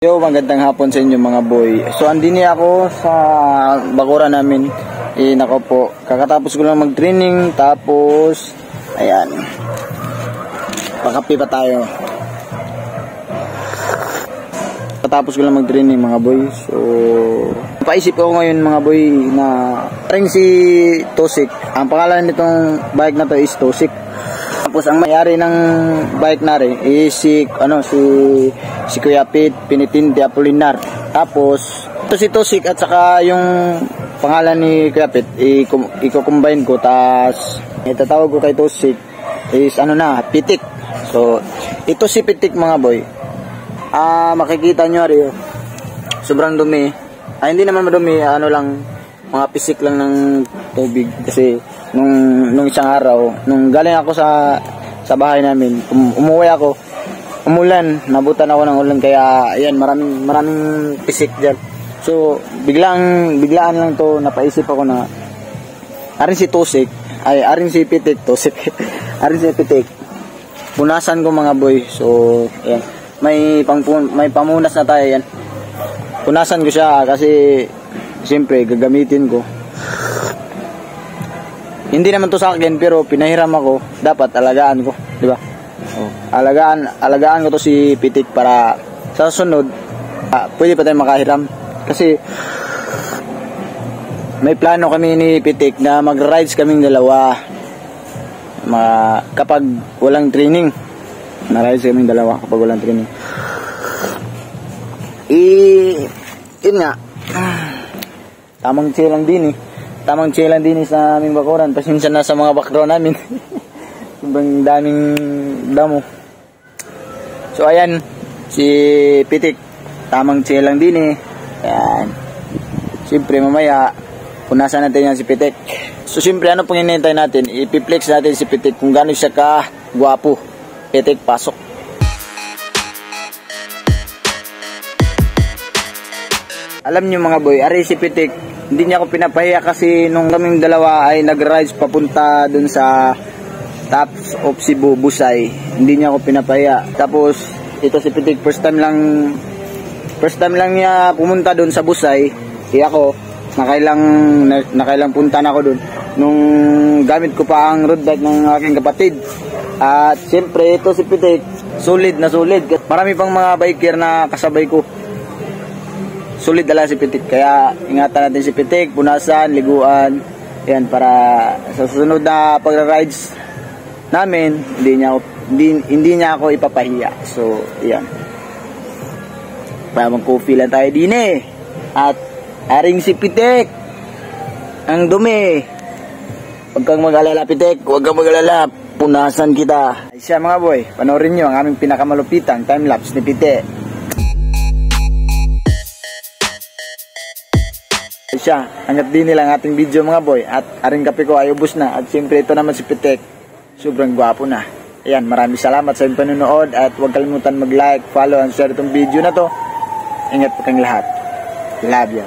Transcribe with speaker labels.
Speaker 1: Yo, magandang hapon sa inyo mga boy. So, andini ako sa bakura namin. Nako po, kakatapos ko lang mag-training. Tapos, ayan. Pakapi pa tayo. Katapos ko lang mag-training mga boy. So, paisip ko ngayon mga boy na rin si Tosik. Ang pangalan nitong bike na to is Tosik. Tapos ang mayari ng bike na rin is si Kuya Pit, Pinitinti Apolinar. Tapos ito si Tosik at saka yung pangalan ni Kuya Pit i-combine ko. Tas itatawag ko kay Tosik is Pitik. So ito si Pitik mga boy. Makikita nyo rin sobrang dumi. Hindi naman madumi, lang mga pisik lang ng tubig kasi nung isang araw nung galing ako sa bahay namin, umuwi ako, umulan, nabutan ako ng ulan, kaya ayan, maraming pisik diyan. So biglaan lang to, napaisip ako na arin si Tosik, arin si Pitik, Tosik arin si Pitik, punasan ko mga boy. So ayan, may pamunas na tayo. Yan, punasan ko siya kasi siyempre gagamitin ko. Hindi naman to sa akin, pero pinahiram ako, dapat alagaan ko, di ba? Alagaan ko to si Pitik para sa sunod pwede pa tayo makahiram. Kasi may plano kami ni Pitik na mag-rides kaming dalawa kapag walang training. Na-rides kaming dalawa kapag walang training. Yun nga, tamang chill lang din sa aming bakuran. Pasensya na sa mga background namin. Sobrang daming damo. So ayan, si Pitik, tamang chill lang din. Ayan. Siyempre mamaya punasan natin yan si Pitik. So siyempre ano pong hinihintay natin, ipiplex natin si Pitik kung gaano siya ka gwapo. Pitik, pasok. Alam nyo mga boy, ari si Pitik, hindi niya ako pinapahiya kasi nung kaming dalawa ay nag-rides papunta dun sa Tops of Cebu, Busay. Hindi niya ako pinapahiya. Tapos ito si Pitik, first time lang niya pumunta dun sa Busay. Kaya ako, nakailang punta na ako dun. Nung gamit ko pa ang road bike ng aking kapatid. At siyempre ito si Pitik, solid na solid. Marami pang mga biker na kasabay ko. Solid talaga si Pitik, kaya ingatan natin si Pitik, punasan, liguan, yan, para sa susunod na pagra-rides namin, hindi niya ako ipapahiya. So, yan. Para mag-coffee lang tayo din At aring si Pitik, ang dumi. Huwag kang mag-alala Pitik, huwag kang mag-alala, punasan kita. Ay siya mga boy, panoorin nyo ang aming pinakamalupitang time-lapse ni Pitik. Siya, hanggat din nila ang ating video mga boy. At aring kape ko ay ubos na. At siyempre ito naman si Pitik, sobrang gwapo na. Ayan, maraming salamat sa inyong panonood. At huwag kalimutan mag-like, follow, and share itong video na to. Ingat po kayong lahat. Love ya.